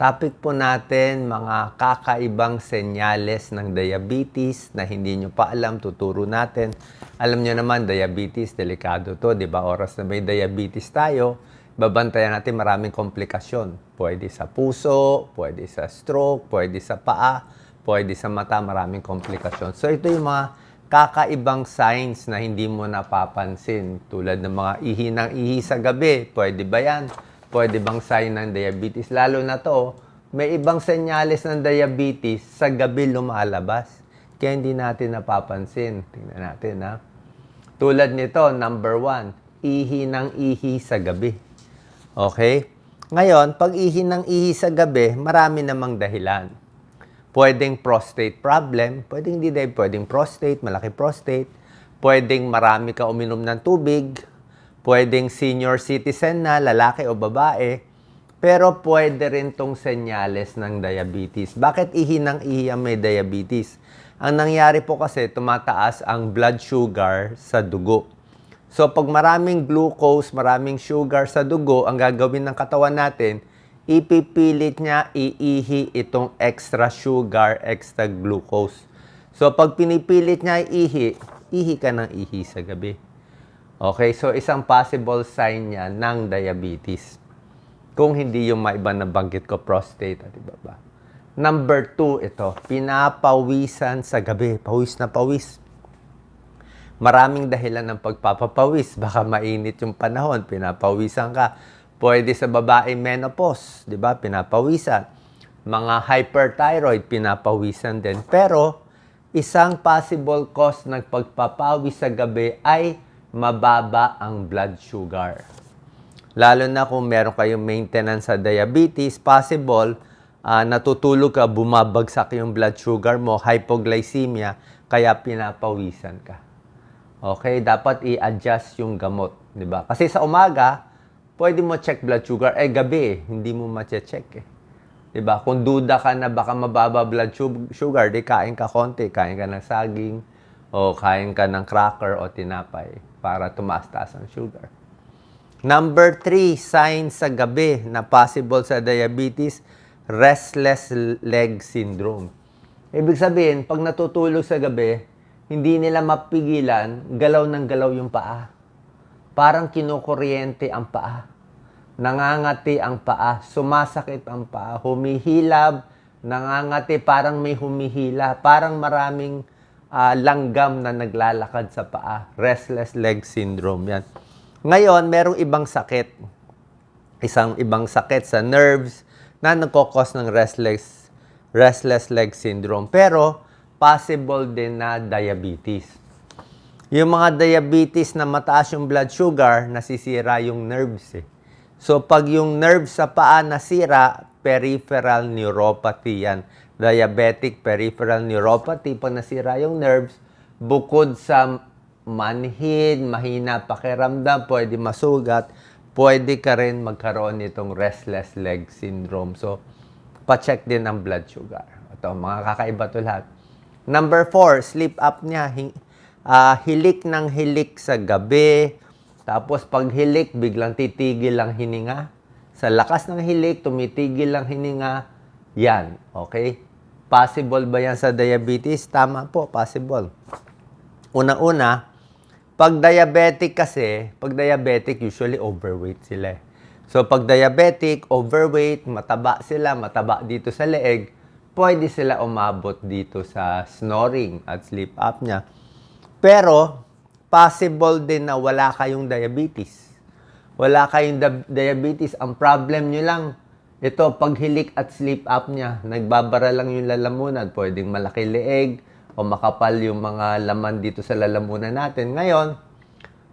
Topic po natin, mga kakaibang senyales ng diabetes na hindi nyo pa alam, tuturo natin. Alam nyo naman, diabetes, delikado to, di ba? Oras na may diabetes tayo, babantayan natin maraming komplikasyon. Pwede sa puso, pwede sa stroke, pwede sa paa, pwede sa mata, maraming komplikasyon. So ito yung mga kakaibang signs na hindi mo napapansin. Tulad ng mga ihi ng ihi sa gabi, pwede ba yan? Pwede bang sign ng diabetes? Lalo na to, may ibang senyales ng diabetes sa gabi lumalabas. Kaya hindi natin napapansin. Tingnan natin, ha? Tulad nito, number 1, ihi ng ihi sa gabi. Okay? Ngayon, pag ihi ng ihi sa gabi, marami namang dahilan. Pwedeng prostate problem, pwedeng hindi dahil, pwedeng prostate, malaki prostate, pwedeng marami ka uminom ng tubig, pwedeng senior citizen na, lalaki o babae, pero pwede rin tong senyales ng diabetes. Bakit ihi ng ihi ang may diabetes? Ang nangyari po kasi, tumataas ang blood sugar sa dugo. So, pag maraming glucose, maraming sugar sa dugo, ang gagawin ng katawan natin, ipipilit niya iihi itong extra sugar, extra glucose. So, pag pinipilit niya ihi ka ng ihi sa gabi. Okay, so isang possible sign niya ng diabetes. Kung hindi yung maiba na banggit ko, prostate, at iba ba. Number 2, ito, pinapawisan sa gabi. Pawis na pawis. Maraming dahilan ng pagpapapawis. Baka mainit yung panahon, pinapawisan ka. Pwede sa babae menopause, di ba? Pinapawisan. Mga hyperthyroid, pinapawisan din. Pero, isang possible cause ng pagpapawis sa gabi ay mababa ang blood sugar. Lalo na kung meron kayong maintenance sa diabetes, possible, natutulog ka, bumabagsak yung blood sugar mo, hypoglycemia, kaya pinapawisan ka. Okay, dapat i-adjust yung gamot, di ba? Kasi sa umaga, pwede mo check blood sugar, gabi, hindi mo ma-check eh. Di ba? Kung duda ka na baka mababa blood sugar, di kain ka konti, kain ka ng saging, o kain ka ng cracker o tinapay para tumaas-taas ang sugar. Number 3, signs sa gabi na possible sa diabetes, restless leg syndrome. Ibig sabihin, pag natutulog sa gabi, hindi nila mapigilan, galaw ng galaw yung paa. Parang kinukuryente ang paa. Nangangati ang paa, sumasakit ang paa, humihilab, nangangati, parang may humihila, parang maraming langgam na naglalakad sa paa. Restless leg syndrome yan. Ngayon, merong ibang sakit. Isang ibang sakit sa nerves na nagkokos ng restless leg syndrome. Pero, possible din na diabetes. Yung mga diabetes na mataas yung blood sugar, nasisira yung nerves eh. So, pag yung nerves sa paa nasira, peripheral neuropathy yan. Diabetic peripheral neuropathy, pag nasira yung nerves, bukod sa manhid, mahina pakiramdam, pwede masugat, pwede ka rin magkaroon nitong restless leg syndrome. So, pa-check din ang blood sugar. Ito, mga kakaiba to lahat. Number 4, sleep apnea. Hilik ng hilik sa gabi. Tapos, pag hilik, biglang titigil ang hininga. Sa lakas ng hilik, tumitigil ang hininga. Yan, okay? Possible ba yan sa diabetes? Tama po, possible. Una-una, pag diabetic kasi, usually overweight sila. So, pag diabetic, overweight, mataba sila, mataba dito sa leeg, pwede sila umabot dito sa snoring at sleep apnea. Pero, possible din na wala kayong diabetes. Wala kayong diabetes. Ang problem nyo lang, ito, paghilik at sleep apnea, nagbabara lang yung lalamunan. Pwedeng malaki leeg o makapal yung mga laman dito sa lalamunan natin. Ngayon,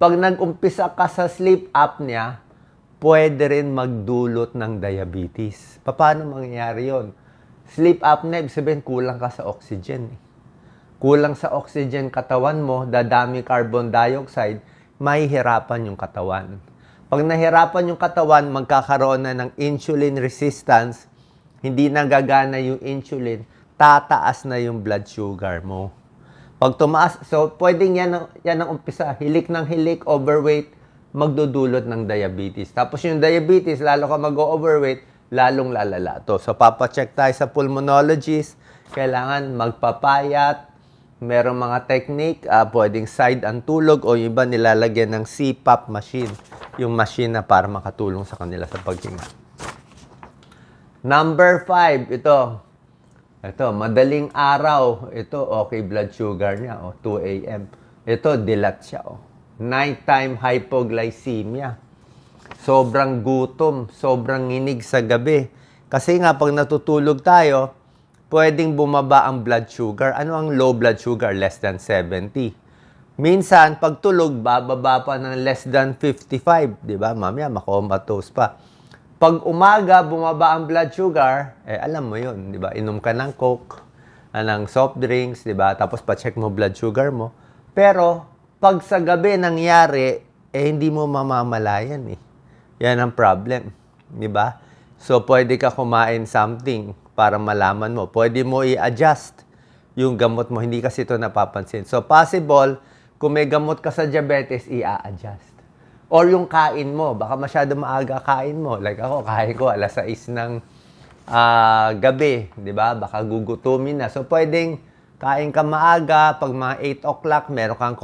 pag nag-umpisa ka sa sleep apnea, pwede rin magdulot ng diabetes. Paano mangyayari yon? Sleep apnea, ibig sabihin, kulang ka sa oxygen. Kulang sa oxygen katawan mo, dadami carbon dioxide, mahihirapan yung katawan. Pag nahirapan yung katawan, magkakaroon na ng insulin resistance, hindi na gagana yung insulin, tataas na yung blood sugar mo. Pag tumaas, so pwedeng yan ang umpisa, hilik ng hilik, overweight, magdudulot ng diabetes. Tapos yung diabetes, lalo ka mag-overweight, lalong lalala to. So, papacheck tayo sa pulmonologist. Kailangan magpapayat. Merong mga technique, pwedeng side ang tulog o yung iba nilalagyan ng CPAP machine. Yung machine na para makatulong sa kanila sa paghinga. Number 5, ito. Ito, madaling araw. Ito, okay blood sugar niya. 2 a.m. Ito, dilat siya. Nighttime hypoglycemia. Sobrang gutom, sobrang nginig sa gabi. Kasi nga, pag natutulog tayo, pwedeng bumaba ang blood sugar. Ano ang low blood sugar? Less than 70. Minsan, pag tulog, bababa pa ng less than 55. Di ba? Mamaya, makomatose pa. Pag umaga, bumaba ang blood sugar, alam mo yun, di ba? Inom ka ng Coke, ng soft drinks, di ba? Tapos pa-check mo blood sugar mo. Pero, pag sa gabi nangyari, hindi mo mamamalayan eh. Yan ang problem. Di ba? So, pwede ka kumain something para malaman mo. Pwede mo i-adjust yung gamot mo. Hindi kasi ito napapansin. So, possible, kung may gamot ka sa diabetes, i-adjust. Or yung kain mo. Baka masyado maaga kain mo. Like ako, kain ko alas 6 ng gabi. Di ba? Baka gugutumin na. So, pwedeng kain ka maaga. Pag mga 8 o'clock, meron kang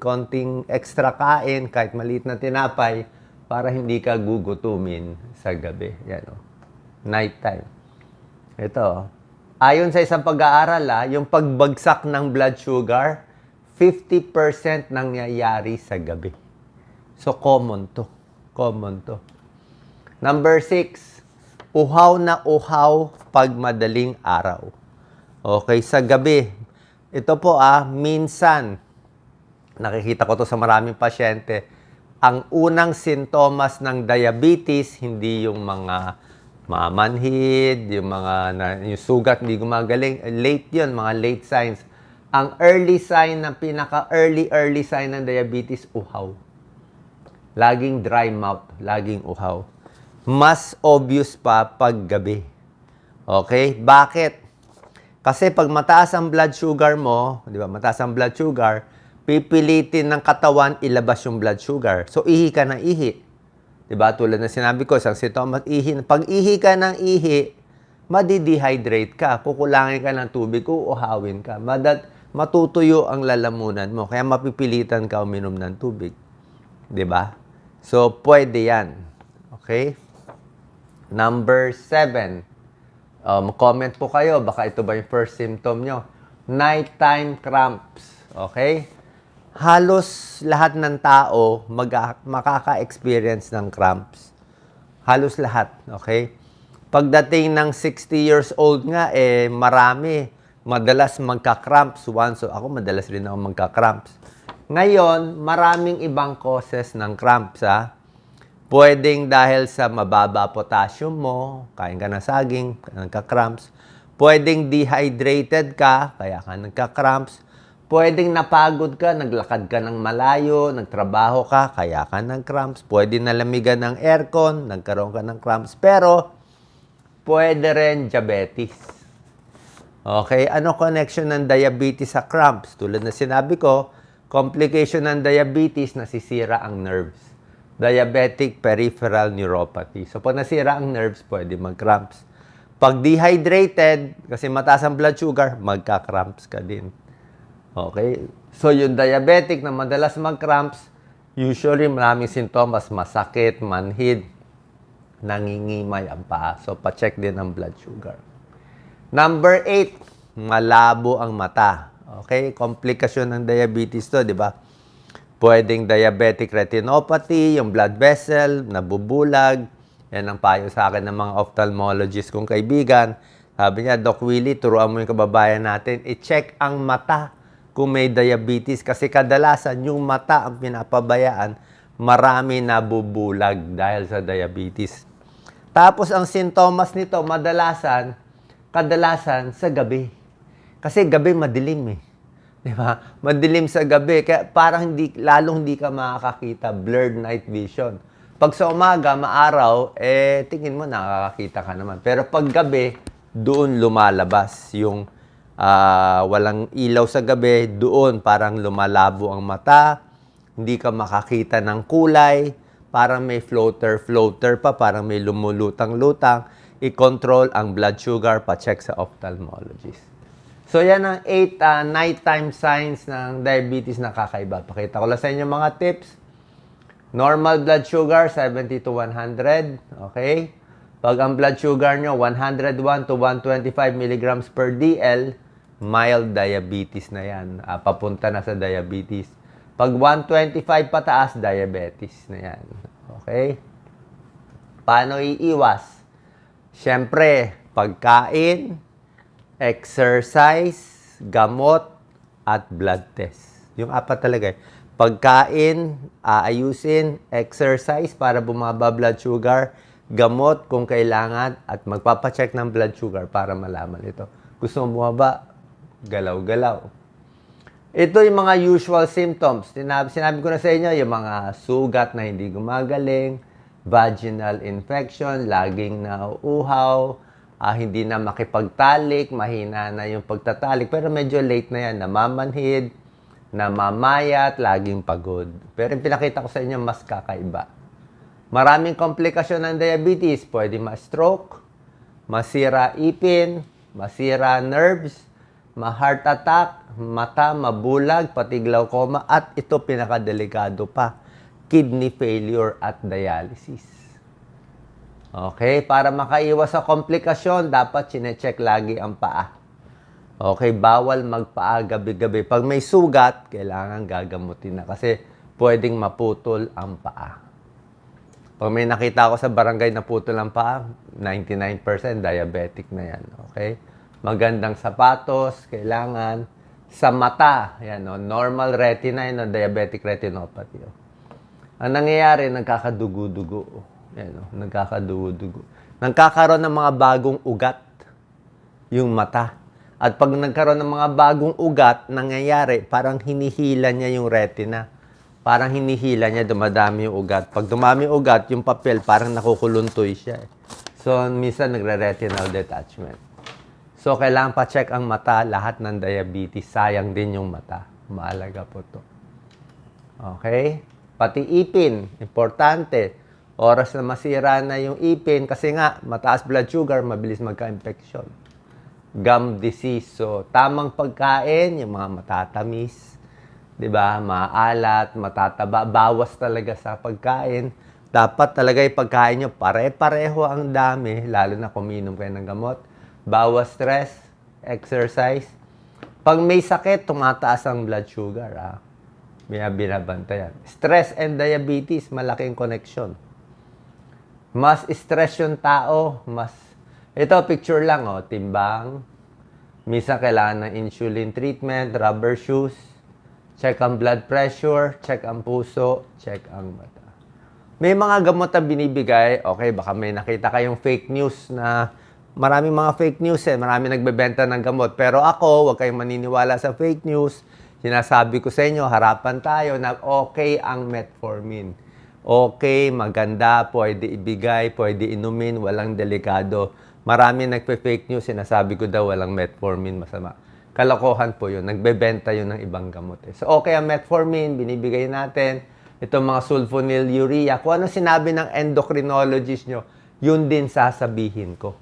konting extra kain, kahit maliit na tinapay, para hindi ka gugutumin sa gabi. Yan o. Nighttime. Ito. Ayon sa isang pag-aaral, yung pagbagsak ng blood sugar, 50% nangyayari sa gabi. So, common to. Common to. Number 6, uhaw na uhaw pag madaling araw. Okay, sa gabi. Ito po minsan, nakikita ko to sa maraming pasyente, ang unang sintomas ng diabetes, hindi yung mga mamanhid, yung yung sugat hindi gumagaling. Late yun, mga late signs. Ang early sign, na pinaka-early sign ng diabetes, uhaw. Laging dry mouth, laging uhaw. Mas obvious pa pag gabi. Okay? Bakit? Kasi pag mataas ang blood sugar mo, di ba, mataas ang blood sugar, pipilitin ng katawan ilabas yung blood sugar. So, ihi ka ng ihi. Diba? Tulad na sinabi ko, isang sintomas, ihi. Pag ihi ka ng ihi, madi-dehydrate ka. Kukulangin ka ng tubig, uuhawin ka. Matutuyo ang lalamunan mo. Kaya mapipilitan ka uminom ng tubig. Diba? So, pwede yan. Okay? Number 7. Comment po kayo. Baka ito ba yung first symptom nyo? Nighttime cramps. Okay? Halos lahat ng tao makaka-experience ng cramps. Halos lahat, okay? Pagdating ng 60 years old nga, marami. Madalas magka-cramps. So ako madalas rin ako magka-cramps. Ngayon, maraming ibang causes ng cramps, Pwedeng dahil sa mababa potassium mo, kain ka ng saging, nagka-cramps. Pwedeng dehydrated ka, kaya ka nagka-cramps. Pwedeng napagod ka, naglakad ka ng malayo, nagtrabaho ka, kaya ka ng cramps. Pwede nalamigan ng aircon, nagkaroon ka ng cramps. Pero, pwede rin diabetes. Okay? Ano connection ng diabetes sa cramps? Tulad na sinabi ko, complication ng diabetes, nasisira ang nerves. Diabetic peripheral neuropathy. So, pag nasira ang nerves, pwede mag-cramps. Pag dehydrated, kasi mataas ang blood sugar, magka-cramps ka din. Okay? So, yung diabetic na madalas mag-cramps, usually maraming sintomas, masakit, manhid, nangingimay ang paa. So, pa-check din ang blood sugar. Number 8, malabo ang mata. Okay? Komplikasyon ng diabetes to, di ba? Pwedeng diabetic retinopathy, yung blood vessel, nabubulag. Yan ang payo sa akin ng mga ophthalmologist kong kaibigan. Sabi niya, Doc Willie, turuan mo yung kababayan natin, i-check ang mata kung may diabetes. Kasi kadalasan, yung mata ang pinapabayaan, marami nabubulag dahil sa diabetes. Tapos, ang sintomas nito, kadalasan sa gabi. Kasi gabi madilim eh. Di ba? Madilim sa gabi. Kaya parang lalong hindi ka makakakita. Blurred night vision. Pag sa umaga, maaraw, tingin mo nakakakita ka naman. Pero pag gabi, doon lumalabas yung walang ilaw sa gabi, doon parang lumalabo ang mata, hindi ka makakita ng kulay, parang may floater pa, parang may lumulutang-lutang, i-control ang blood sugar, pa-check sa ophthalmologist. So, yan ang 8 nighttime signs ng diabetes na kakaiba. Pakita ko lang sa inyo mga tips. Normal blood sugar, 70 to 100. Okay? Pag ang blood sugar nyo, 101 to 125 milligrams per DL, mild diabetes na yan. Papunta na sa diabetes. Pag 125 pataas, diabetes na yan. Okay? Paano iiwas? Siyempre, pagkain, exercise, gamot, at blood test. Yung apat talaga. Pagkain, aayusin, exercise para bumaba blood sugar, gamot kung kailangan, at magpapacheck ng blood sugar para malaman ito. Gusto mo bumaba? Galaw-galaw. Ito yung mga usual symptoms. Sinabi ko na sa inyo, yung mga sugat na hindi gumagaling, vaginal infection, laging nauuhaw, hindi na makipagtalik, mahina na yung pagtatalik, pero medyo late na yan, namamanhid, namamayat, laging pagod. Pero yung pinakita ko sa inyo, mas kakaiba. Maraming komplikasyon ng diabetes. Pwede ma-stroke, masira ipin, masira nerves, ma-heart attack, mata mabulag, pati glaucoma, at ito pinakadelikado pa, kidney failure at dialysis. Okay, para makaiwas sa komplikasyon, dapat chinecheck lagi ang paa. Okay, bawal magpaa gabi-gabi. Pag may sugat, kailangan gagamutin na kasi pwedeng maputol ang paa. Pag may nakita ko sa barangay na putol ang paa, 99% diabetic na yan. Okay? Magandang sapatos, kailangan. Sa mata, yan, no? Normal retina, yun, no? Diabetic retinopathy. Oh. Ang nangyayari, nagkakadugo-dugo. Yan, no? Nagkakadugo-dugo. Nagkakaroon ng mga bagong ugat yung mata. At pag nagkaroon ng mga bagong ugat, nangyayari, parang hinihila niya yung retina. Parang hinihila niya, dumadami yung ugat. Pag dumami yung ugat, yung papel, parang nakukuluntoy siya. So, minsan nagre-retinal detachment. So, kailangan pa-check ang mata, lahat ng diabetes. Sayang din yung mata. Mahalaga po to. Okay? Pati ipin, importante. Oras na masira na yung ipin, kasi nga, mataas blood sugar, mabilis magka-infection. Gum disease. So, tamang pagkain, yung mga matatamis, di ba? Maalat, matataba, bawas talaga sa pagkain. Dapat talaga yung pagkain nyo, pare-pareho ang dami, lalo na kuminom kayo ng gamot. Bawas stress, exercise. Pag may sakit, tumataas ang blood sugar. May binabantayan. Stress and diabetes, malaking connection. Mas stress yung tao, mas... Ito, picture lang, oh, timbang. Minsan kailangan ng insulin treatment, rubber shoes. Check ang blood pressure, check ang puso, check ang mata. May mga gamot na binibigay. Okay, baka may nakita kayong fake news na maraming mga fake news Marami nagbebenta ng gamot. Pero ako, huwag kayong maniniwala sa fake news. Sinasabi ko sa inyo, harapan tayo na okay ang metformin. Okay, maganda, pwede ibigay, pwede inumin, walang delikado. Marami nagpe-fake news, sinasabi ko daw walang metformin, masama. Kalokohan po yun, nagbebenta yun ng ibang gamot. So okay ang metformin, binibigay natin. Itong mga sulfonylurea, kung ano sinabi ng endocrinologist nyo, yun din sasabihin ko.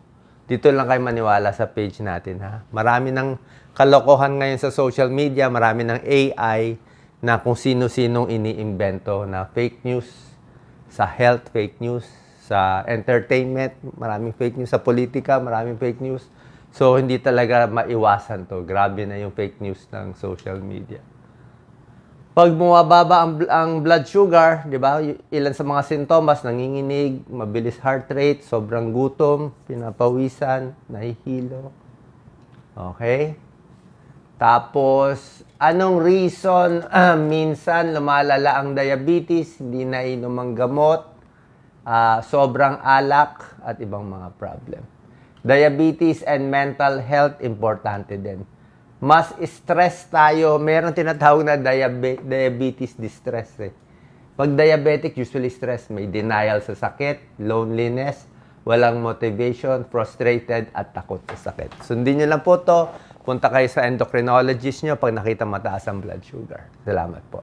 Dito lang kayo maniwala sa page natin, ha? Marami ng kalokohan ngayon sa social media, marami ng AI na kung sino-sinong iniimbento na fake news, sa health fake news, sa entertainment, maraming fake news, sa politika, maraming fake news. So, hindi talaga maiwasan to. Grabe na yung fake news ng social media. Pag bumababa ang blood sugar, di ba? Ilan sa mga sintomas, nanginginig, mabilis heart rate, sobrang gutom, pinapawisan, nahihilo. Okay? Tapos, anong reason minsan lumalala ang diabetes, hindi na inom ang gamot, sobrang alak, at ibang mga problem. Diabetes and mental health, importante din. Mas stress tayo. Meron tinatawag na diabetes distress. Pag diabetic, usually stress. May denial sa sakit, loneliness, walang motivation, frustrated, at takot sa sakit. Sundin nyo lang po to. Punta kayo sa endocrinologist nyo pag nakita mataas ang blood sugar. Salamat po.